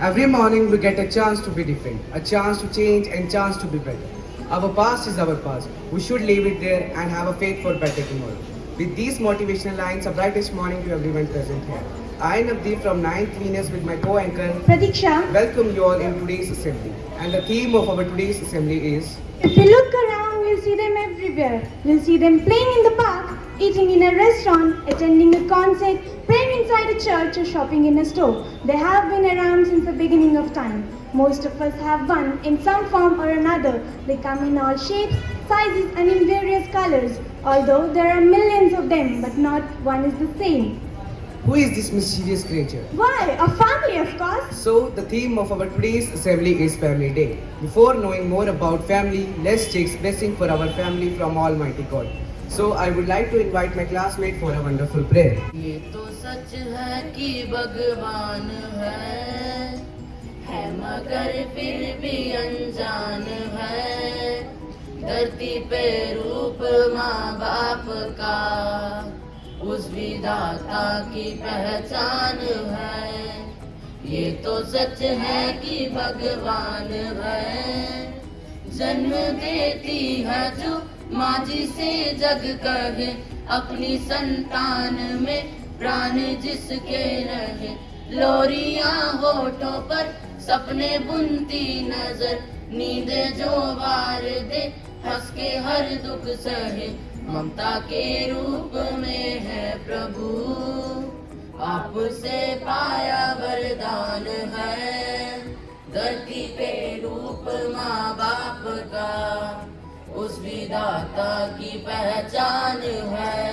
Every morning we get a chance to be different, a chance to change and chance to be better. Our past is our past. We should leave it there and have a faith for better tomorrow. With these motivational lines, a brightest morning to everyone present here. I, Navdeep from 9th Venus with my co-anchor Pratiksha, welcome you all in today's assembly. And the theme of our today's assembly is if we look around, we'll see them everywhere. We'll see them playing in the park, eating in a restaurant, attending a concert, praying inside a church, or shopping in a store. They have been around since the beginning of time. Most of us have one in some form or another. They come in all shapes, sizes, and in various colors. Although there are millions of them, but not one is the same. who is this mysterious creature? Why? A family, of course. So the theme of our today's assembly is Family Day. Before knowing more about family, let's take blessing for our family from Almighty God. So I would like to invite my classmate for a wonderful prayer. ये तो सच है कि भगवान है मगर फिर भी अनजान है। धरती पे रूप माँ बाप का उस विधाता की पहचान है। ये तो सच है कि भगवान है जन्म देती है जो माँ जिसे जग कहे अपनी संतान में प्राण जिसके रहे। लोरियां होठों पर सपने बुनती नजर नींदे जो वार दे हंस के हर दुख सहे। ममता के रूप में है प्रभु आपसे पाया वरदान है। धरती पे रूप माँ बाप का उस विधाता की पहचान है।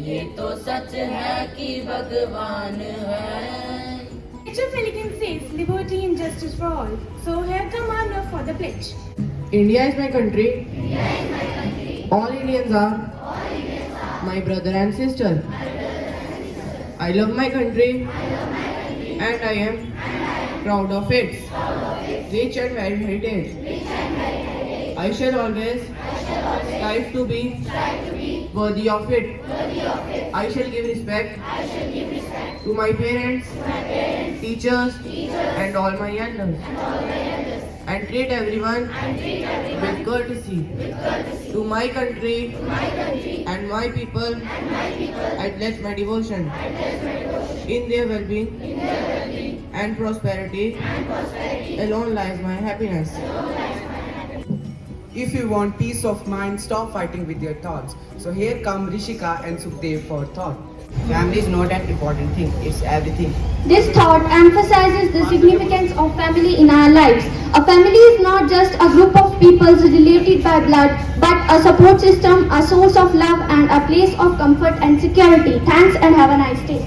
ये तो सच है कि भगवान है। Pledge of Allegiance says liberty and justice for all. So here come our for the pledge. India is my country. All Indians are my brother and sister. I love my country and I am proud of its rich and varied heritage. I shall always strive to be worthy of it. I shall give respect to my parents, teachers, and all my elders, and treat everyone with courtesy. To my country and my people, I pledge my devotion in their well-being and prosperity. Alone lies my happiness. If you want peace of mind, stop fighting with your thoughts. So here come Rishika and Sukhdev for thought. Family is not an important thing, it's everything. This thought emphasizes the significance of family in our lives. A family is not just a group of people related by blood, but a support system, a source of love, and a place of comfort and security. Thanks and have a nice day.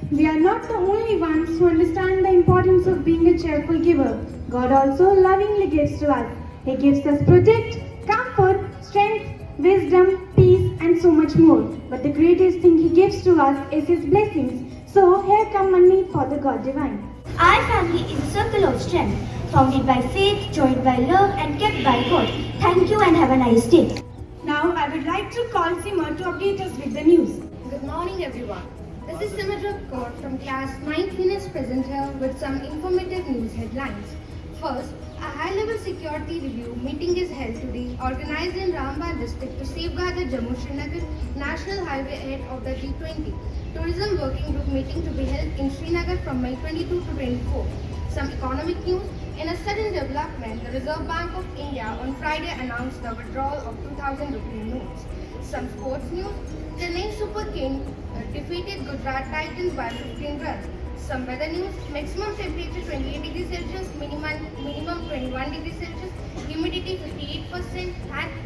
We are not the only ones who understand the importance of being a cheerful giver. God also lovingly gives to us. He gives us protect, comfort, strength, wisdom, peace, and so much more. But the greatest thing He gives to us is His blessings. So here come Manmeet for the God Divine. Our family is a circle of strength, founded by faith, joined by love, and kept by God. Thank you and have a nice day. Now I would like to call Sima to update us with the news. Good morning, everyone. This is Simitra Kaur from class 9th Venus present here with some informative news headlines. First, a high-level security review meeting is held today, organized in Rambagh district to safeguard the Jammu-Srinagar National Highway ahead of the G20 Tourism Working Group meeting to be held in Srinagar from May 22 to 24. Some economic news. In a sudden development, the Reserve Bank of India on Friday announced the withdrawal of 2000 rupee notes. Some sports news. Chennai Super King defeated Gujarat Titans by 15 runs. Some weather news. Maximum temperature 28 degrees Celsius, minimum 21 degrees Celsius, humidity 58%.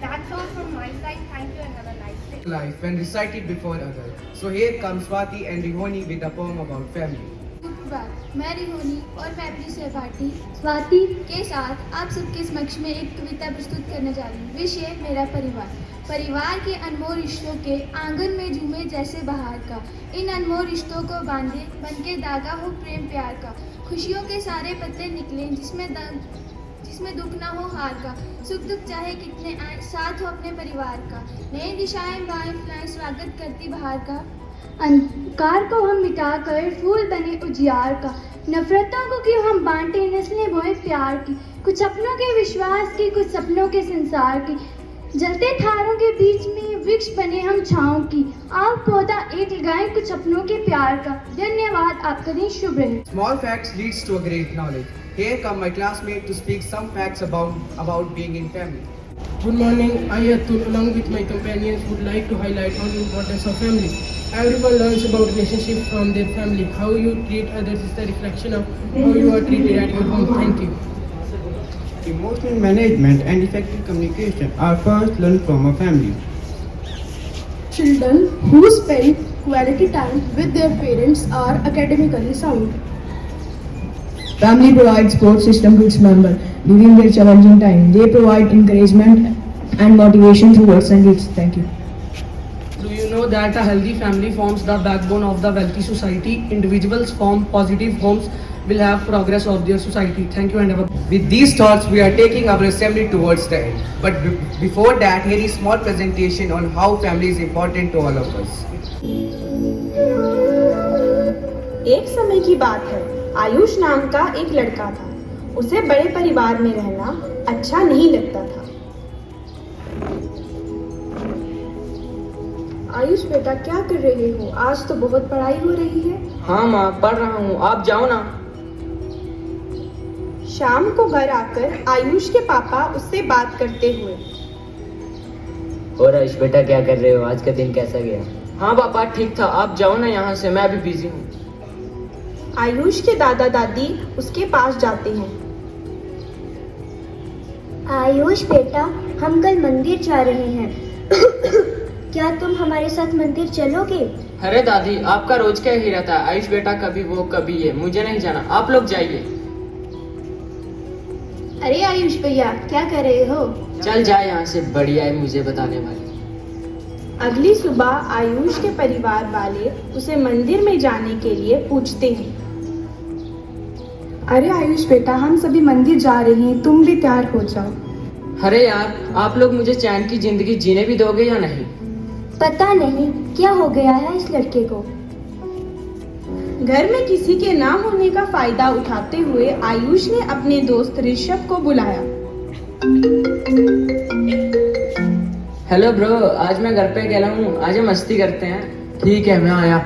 That's all from my side. Thank you and have a nice day. Life when recited before others. So here comes Swati and Rihoni with a poem about family. सुप्रभात, मैं रिहोनी और मैं अपनी सहपाठी स्वाति के साथ आप सबके समक्ष में एक कविता प्रस्तुत करने जा रही हूँ। विषय मेरा परिवार। परिवार के अनमोल रिश्तों के आंगन में झूमे जैसे बहार का, इन अनमोल रिश्तों को बांधे बन के धागा हो प्रेम प्यार का। खुशियों के सारे पत्ते निकले जिसमें दुख ना हो हार का, सुख दुख चाहे कितने आए साथ हो अपने परिवार का। नई दिशाएं बाएं फुलाएं स्वागत करती बहार का, अंधकार को हम मिटाकर फूल बने उजियार का। नफरतों को क्यों हम बांटे, नस्लें बोए प्यार की, कुछ अपनों के विश्वास की, कुछ सपनों के संसार की। जलते थारों के बीच में वृक्ष बने हम छाँव की, आओ पौधा एक लगाएं कुछ अपनों के प्यार का। धन्यवाद, आपका दिन शुभ रहे। Small facts leads to a great knowledge. Here come my classmate to speak some facts about being in family. Good morning. I, Atul, along with my companions, would like to highlight on the importance of family. Everyone learns about relationships from their family. How you treat others is the reflection of how you are treated at your home. Thank you. Emotional management and effective communication are first learned from a family. Children who spend quality time with their parents are academically sound. Family provides support system to its member during their challenging time. They provide encouragement and motivation through words and deeds. Thank you. Do you know that a healthy family forms the backbone of the wealthy society? Individuals form positive homes will have progress of their society. Thank you and have a With these thoughts, we are taking our assembly towards the end. But before that, here is small presentation on how family is important to all of us. एक समय की बात है, आयुष नाम का एक लड़का था। उसे बड़े परिवार में रहना अच्छा नहीं लगता था। आयुष बेटा, क्या कर रहे हो? आज तो बहुत पढ़ाई हो रही है। हाँ माँ, पढ़ रहा हूँ, आप जाओ ना। शाम को घर आकर आयुष के पापा उससे बात करते हुए, और आयुष बेटा क्या कर रहे हो, आज का दिन कैसा गया? हाँ पापा, ठीक था, आप जाओ ना यहाँ से, मैं अभी बिजी हूँ। आयुष के दादा दादी उसके पास जाते हैं। आयुष बेटा, हम कल मंदिर जा रहे हैं। क्या तुम हमारे साथ मंदिर चलोगे? अरे दादी, आपका रोज क्या ही रहता है, आयुष बेटा कभी वो कभी ये, मुझे नहीं जाना, आप लोग जाइए। अरे आयुष भैया, क्या कर रहे हो? चल जाए यहाँ से, बढ़िया है मुझे बताने वाली। अगली सुबह आयुष के परिवार वाले उसे मंदिर में जाने के लिए पूछते हैं। अरे आयुष बेटा, हम सभी मंदिर जा रहे हैं, तुम भी तैयार हो जाओ। अरे यार, आप लोग मुझे चैन की जिंदगी जीने भी दोगे या नहीं? पता नहीं क्या हो गया है इस लड़के को। घर में किसी के ना होने का फायदा उठाते हुए आयुष ने अपने दोस्त ऋषभ को बुलाया। हेलो ब्रो, आज मैं घर पे अकेला हूँ, आज हम मस्ती करते हैं। ठीक है, मैं आया।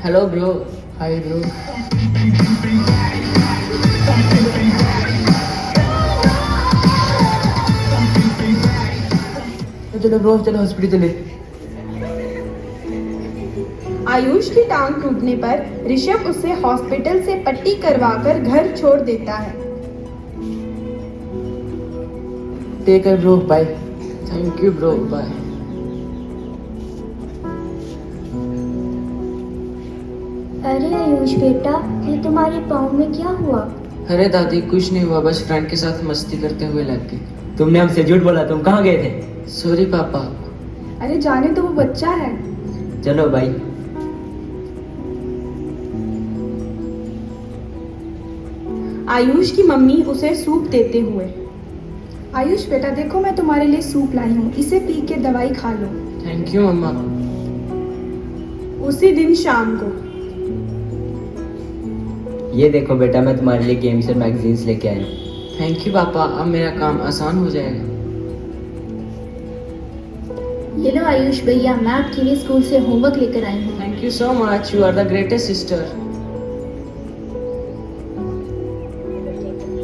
Hello bro. Hi bro. चलो ब्रो, चलो हॉस्पिटल चले। आयुष की टांग टूटने पर ऋषभ उसे हॉस्पिटल से पट्टी करवाकर घर छोड़ देता है। Take care bro, bye. Thank you bro, bye. अरे आयुष बेटा, ये तुम्हारे पाँव में क्या हुआ? अरे दादी, कुछ नहीं हुआ, बस फ्रेंड के साथ मस्ती करते हुए लग गए। तुमने हमसे झूठ बोला, तुम कहाँ गए थे? सॉरी पापा। अरे जाने तो, वो बच्चा है। चलो भाई। आयुष की मम्मी उसे सूप देते हुए, आयुष बेटा देखो, मैं तुम्हारे लिए सूप लाई हूँ, इसे पी के दवाई खा लो। थैंक यू मम्मा। उसी दिन शाम को, ये देखो बेटा, मैं तुम्हारे लिए गेम्स और मैगजीन्स लेके आया हूँ। थैंक यू पापा, अब मेरा काम आसान हो जाएगा। ये लो आयुष भैया, मैं आपके लिए स्कूल से होमवर्क लेकर आई हूँ। Thank you so much, you are the greatest sister.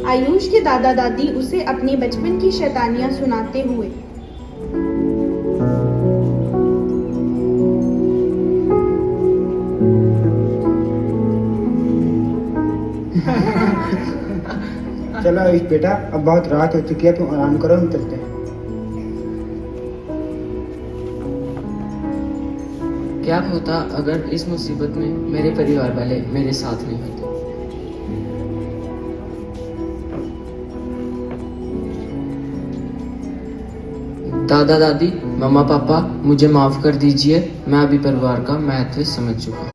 Ayush के दादा दादी उसे अपने बचपन की शैतानियां सुनाते हुए, चलो आयुष बेटा, अब बहुत रात हो चुकी है, तुम आराम करो, हम चलते हैं। क्या होता अगर इस मुसीबत में मेरे परिवार वाले मेरे साथ नहीं होते। दादा दादी, मम्मा पापा, मुझे माफ कर दीजिए, मैं अभी परिवार का महत्व समझ चुका हूँ।